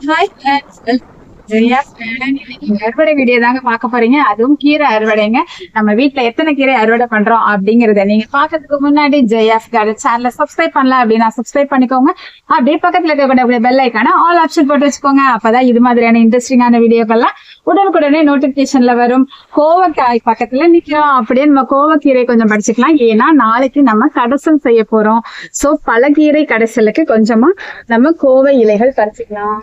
Hi friends, Jaya's garden. இன்னைக்கு அறுவடை video தாங்க பார்க்க போறீங்க. அதுவும் கீரை அறுவடைங்க. நம்ம வீட்ல எத்தனை கீரை அறுவடை பண்றோம் அப்படிங்கறத நீங்க பாக்கிறதுக்கு முன்னாடி ஜெயாஸ் கார்டன் சேனலை சப்ஸ்கிரைப் பண்ணல அப்படின்னா சப்ஸ்கிரைப் பண்ணிக்கோங்க. அப்படியே பக்கத்துல இருக்கக்கூடிய பெல் ஐக்கான ஆல் ஆப்ஷன் போட்டு வச்சுக்கோங்க. அப்பதான் இது மாதிரியான இன்ட்ரெஸ்டிங்கான வீடியோக்கெல்லாம் உடனுக்குடனே நோட்டிபிகேஷன்ல வரும். கோவக்காய் பக்கத்துல நிக்கிறோம். அப்படியே நம்ம கோவக்கீரை கொஞ்சம் படிச்சுக்கலாம். ஏன்னா நாளைக்கு நம்ம கடைசல் செய்ய போறோம். சோ பழக்கீரை கடைசலுக்கு கொஞ்சமா நம்ம கோவை இலைகள் பறிச்சுக்கலாம்.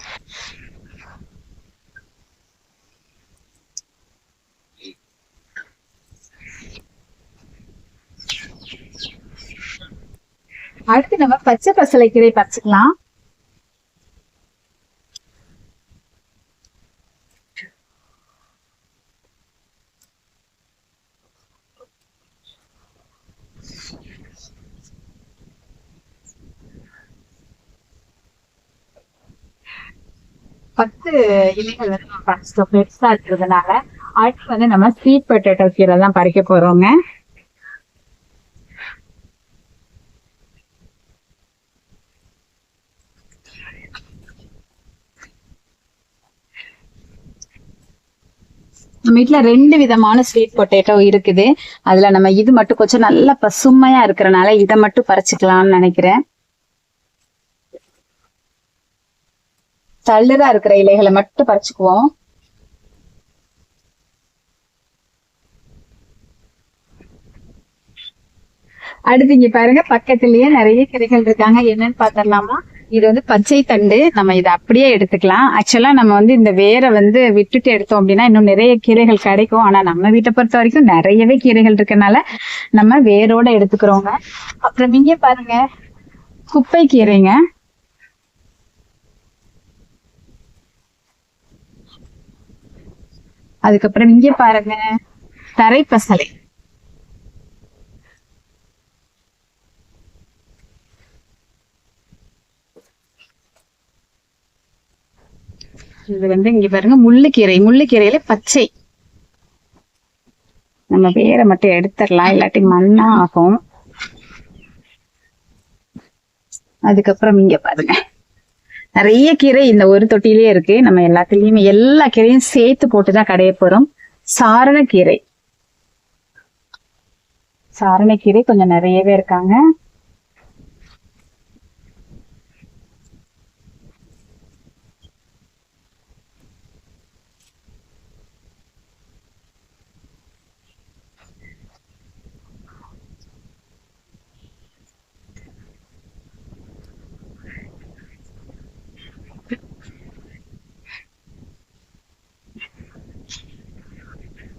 அடுத்து நம்ம பச்சை பசலை கீரை பறிச்சுக்கலாம். பத்து இலைகள் வந்து நம்ம பறிச்சிட்டோம் பெருசா இருக்கிறதுனால. அடுத்து வந்து நம்ம ஸ்வீட் பொட்டேட்டோ கீரை தான் பறிக்க போறோங்க. நம்ம வீட்டுல 2 விதமான ஸ்வீட் பொட்டேட்டோ இருக்குது. அதுல நம்ம இது மட்டும் கொஞ்சம் நல்லா பசுமையா இருக்கிறனால இதை மட்டும் பறிச்சுக்கலாம்னு நினைக்கிறேன். தள்ளுதா இருக்கிற இலைகளை மட்டும் பறிச்சுக்குவோம். அடுத்து இங்க பாருங்க, பக்கத்திலேயே நிறைய கீரைகள் இருக்காங்க. என்னன்னு பாத்திரலாமா? இது வந்து பச்சை தண்டு. நம்ம இதை அப்படியே எடுத்துக்கலாம். ஆக்சுவலா நம்ம வந்து இந்த வேரை வந்து விட்டுட்டு எடுத்தோம் அப்படின்னா இன்னும் நிறைய கீரைகள் கிடைக்கும். ஆனா நம்ம வீட்டை பொறுத்த வரைக்கும் நிறையவே கீரைகள் இருக்கனால நம்ம வேரோட எடுத்துக்கிறோங்க. அப்புறம் இங்க பாருங்க, குப்பை கீரைங்க. அதுக்கப்புறம் இங்க பாருங்க, தரை பசலை. இது வந்து இங்க பாருங்க, முள்ளுக்கீரை. முள்ளுக்கீரையில பச்சை. நம்ம வேற மட்டும் எடுத்துடலாம், இல்லாட்டி மண்ணா ஆகும். அதுக்கப்புறம் இங்க பாருங்க, நிறைய கீரை இந்த ஒரு தொட்டிலே இருக்கு. நம்ம எல்லாத்துலயுமே எல்லா கீரையும் சேர்த்து போட்டுதான் கடைய போறோம். சாரணக்கீரை. சாரணக்கீரை கொஞ்சம் நிறையவே இருக்காங்க.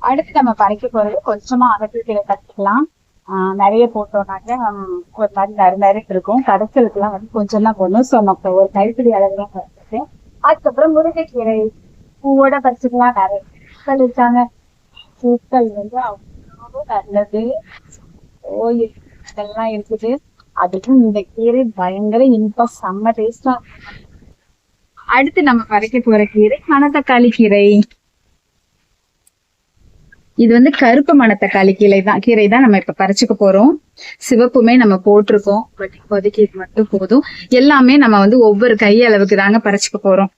அடுத்து நம்ம பறிக்க போறது கொஞ்சமா அகத்திக்கீரை கத்துக்கலாம். நிறைய போட்டோம்னாக்க ஒரு மாதிரி நிறைய இருக்கும். கடைசலுக்குலாம் வந்து கொஞ்சம் தான் போடணும். ஸோ நம்ம ஒரு கைப்பிடி அளவுலாம் பறிச்சுட்டு அதுக்கப்புறம் முருங்கைக்கீரை பூவோட பறிச்சுக்கலாம். நிறைய பூக்கள் இருக்காங்க. பூக்கள் வந்து அவ்வளோ நல்லது. ஓய், இதெல்லாம் இருக்குது. அதுக்கும் இந்த கீரை பயங்கர இனிப்பா செம்ம டேஸ்டா. அடுத்து நம்ம பறிக்க போற கீரை மணத்தக்காளி கீரை. இது வந்து கருப்பு மணத்தக்காளி கீரை தான் நம்ம இப்ப பறிச்சுக்க போறோம். சிவப்புமே நம்ம போட்டிருக்கோம். பட் இப்போதைக்கு இது மட்டும் போதும். எல்லாமே நம்ம வந்து ஒவ்வொரு கை அளவுக்கு தாங்க பறிச்சுக்க போறோம்.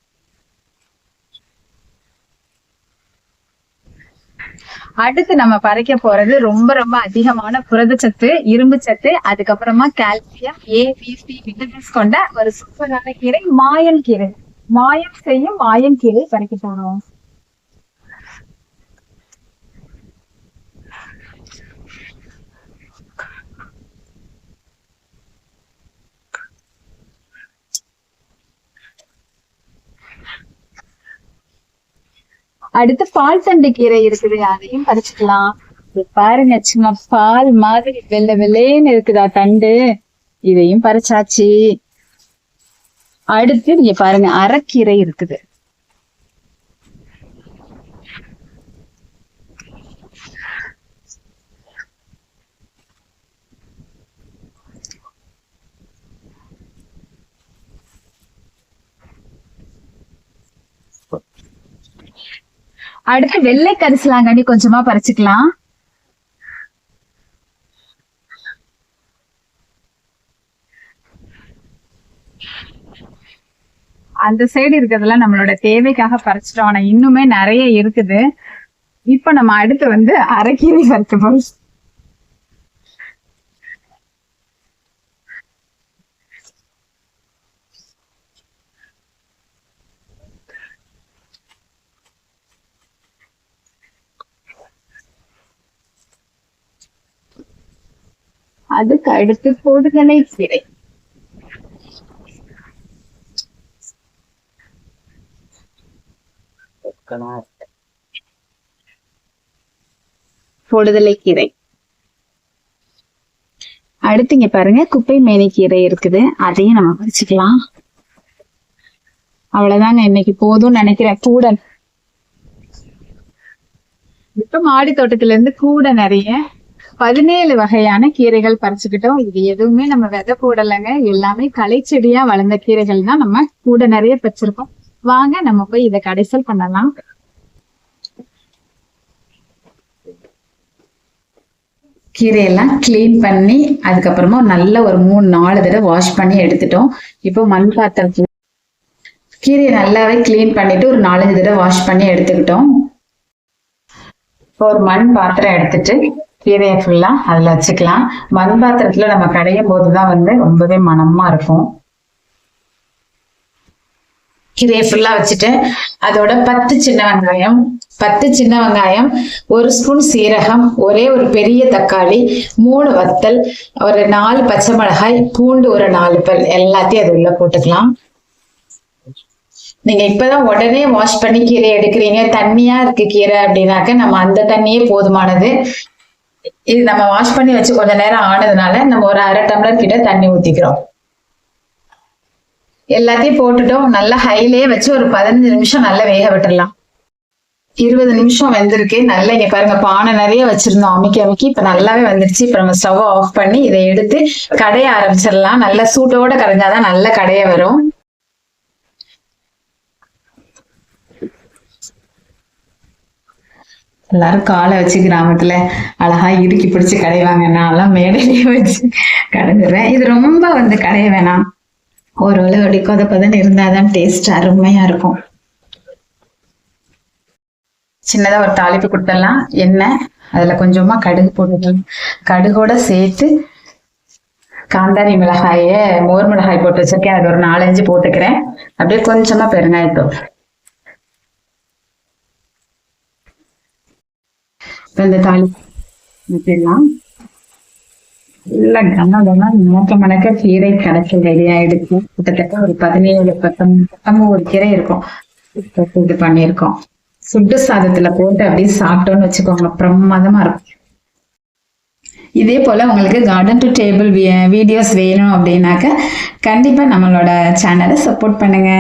அடுத்து நம்ம பறிக்க போறது ரொம்ப ரொம்ப அதிகமான புரதச்சத்து, இரும்பு சத்து, அதுக்கப்புறமா கால்சியம், ABC விட்டமின்ஸ் கொண்ட ஒரு சூப்பரான கீரை மாயன் கீரை. மாயம் செய்யும் மாயன் கீரை பறிக்க போறோம். அடுத்து பால் தண்டு கீரை இருக்குது, அதையும் பறிச்சுக்கலாம். பாருங்க, சும்மா பால் மாதிரி வெள்ளை வெள்ளைன்னு இருக்குதா தண்டு. இதையும் பறிச்சாச்சு. அடுத்து நீங்க பாருங்க, அரைக்கீரை இருக்குது. அடுத்து வெள்ளை கரிசலாங்கண்ணி கொஞ்சமா பறிச்சுக்கலாம். அந்த சைடு இருக்கிறதெல்லாம் நம்மளோட தேவைக்காக பறிச்சிட்டோம். ஆனா இன்னுமே நிறைய இருக்குது. இப்ப நம்ம அடுத்து வந்து அரைக்கீரை பறிக்க போறோம். அதுக்கு அடுத்து பொடுதலை கீரை. பொடுதலை கீரை. அடுத்து இங்க பாருங்க குப்பை மேனி கீரை இருக்குது. அதையும் நம்ம பறிச்சுக்கலாம். அவ்வளவுதாங்க இன்னைக்கு போதும்னு நினைக்கிறேன். கூடன் இப்ப மாடி தோட்டத்துல இருந்து கூட நிறைய 17 வகையான கீரைகள் பறிச்சுக்கிட்டோம். இது எதுவுமே நம்ம விதை போடலைங்க. எல்லாமே களை செடியா வளர்ந்த கீரைகள் தான் நம்ம கூட நிறைய பறிச்சிருக்கோம். வாங்க நம்ம போய் இதை கடைசல் பண்ணலாம். கீரையெல்லாம் கிளீன் பண்ணி அதுக்கப்புறமா நல்ல ஒரு 3-4 தடவை வாஷ் பண்ணி எடுத்துட்டோம். இப்போ மண் பாத்திரத்துல கீரையை நல்லாவே கிளீன் பண்ணிட்டு ஒரு 4-5 தடவை வாஷ் பண்ணி எடுத்துக்கிட்டோம். ஒரு மண் பாத்திரம் எடுத்துட்டு கீரையை ஃபுல்லா அதுல வச்சுக்கலாம். மண் பாத்திரத்துல நம்ம கடையும் போதுதான் வந்து ரொம்பவே மணமா இருக்கும். கீரையை ஃபுல்லா வச்சுட்டு அதோட 10 சின்ன வெங்காயம், 1 ஸ்பூன் சீரகம், ஒரே ஒரு பெரிய தக்காளி, 3 வத்தல், ஒரு 4 பச்சை மிளகாய், பூண்டு ஒரு 4 பல் எல்லாத்தையும் அது உள்ள போட்டுக்கலாம். நீங்க இப்பதான் உடனே வாஷ் பண்ணி கீரை எடுக்கிறீங்க, தண்ணியா இருக்கு கீரை அப்படின்னாக்க நம்ம அந்த தண்ணியே போதுமானது. இது நம்ம வாஷ் பண்ணி வச்சு கொஞ்ச நேரம் ஆனதுனால நம்ம ஒரு 1/2 டம்ளர் கிட்ட தண்ணி ஊத்திக்கிறோம். எல்லாத்தையும் போட்டுட்டோம். நல்லா ஹைலயே வச்சு ஒரு 15 நிமிஷம் நல்லா வேக விட்டுடலாம். 20 நிமிஷம் வெந்திருக்கு. நல்லா இங்க பாருங்க, பானை நிறைய வச்சிருந்தோம் அமுக்கி இப்ப நல்லாவே வந்துருச்சு. இப்ப நம்ம ஸ்டவ் ஆஃப் பண்ணி இதை எடுத்து கடைய ஆரம்பிச்சிடலாம். நல்லா சூட்டோட கரைஞ்சாதான் நல்ல கடைய வரும். எல்லாரும் காலை வச்சு கிராமத்துல அழகா இறுக்கி பிடிச்சு கடைவாங்க. நான்லாம் மேடையிலேயே வச்சு கடைஞ்சிருவேன். இது ரொம்ப வந்து கடைய வேணாம். ஓரளவு அப்படி கொதப்பதன்னு இருந்தாதான் டேஸ்ட் அருமையா இருக்கும். சின்னதா ஒரு தாளிப்பு கொடுத்துடலாம். எண்ணெய், அதுல கொஞ்சமா கடுகு போட்டுக்கலாம். கடுகோட சேர்த்து காந்தாரி மிளகாய, மோர் மிளகாய் போட்டு வச்சிருக்கேன். அது ஒரு 4-5 போட்டுக்கிறேன். அப்படியே கொஞ்சமா பெருங்காயத்தூள். இந்த தாளிலாம் மணக்க கீரை கடைசி ரெடி ஆயிடுச்சு. கிட்டத்தட்ட ஒரு 17-19 கீரை இருக்கும். இது பண்ணிருக்கோம். சுட்டு சாதத்துல போட்டு அப்படியே சாப்பிட்டோம்னு வச்சுக்கோங்க, பிரமாதமா இருக்கும். இதே போல உங்களுக்கு கார்டன் டு டேபிள் வீடியோஸ் வேணும் அப்படின்னாக்க கண்டிப்பா நம்மளோட சேனலை சப்போர்ட் பண்ணுங்க.